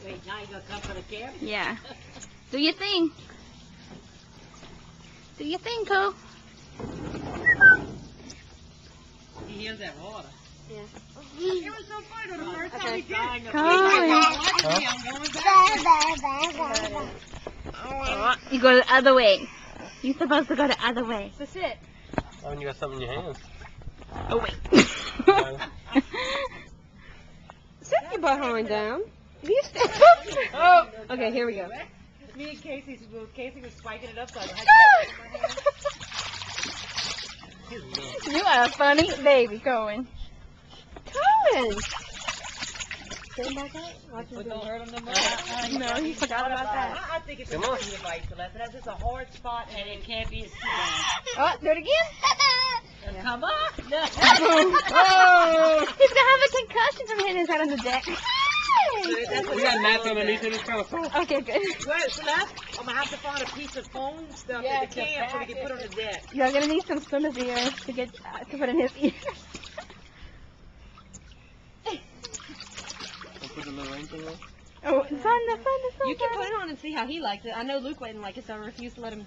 Wait, now you gonna come for the camera? Yeah. Do your thing. Do your thing, Cole. He hears that water. Yeah. It was so funny the first time he did it. You go the other way. You're supposed to go the other way. That's it. Oh, and you got something in your hands. Oh, wait. Sit your behind down. You step up. Oh. Okay, here we go. Me and Casey was spiking it up so I had You are a funny baby, Cohen. Cohen. Stand back up. Watch him But do don't it. hurt him no more. No, he forgot about that. I think it's a Come on. good advice, Celeste. That's just a hard spot and it can't be a sit Oh, do it again. down. Come on. No. Oh! He's gonna have a concussion from hitting his head on the deck. We got mats underneath it. It's kind of soft. Okay, good. Wait, Celeste, I'm gonna have to find a piece of foam stuff Yeah, in the can so we can put on the deck. You're gonna need some swimmer's ears to get to put in his ears. Put a little ankle on. Oh, sun. You can put it on and see how he likes it. I know Luke wouldn't like it, so I refuse to let him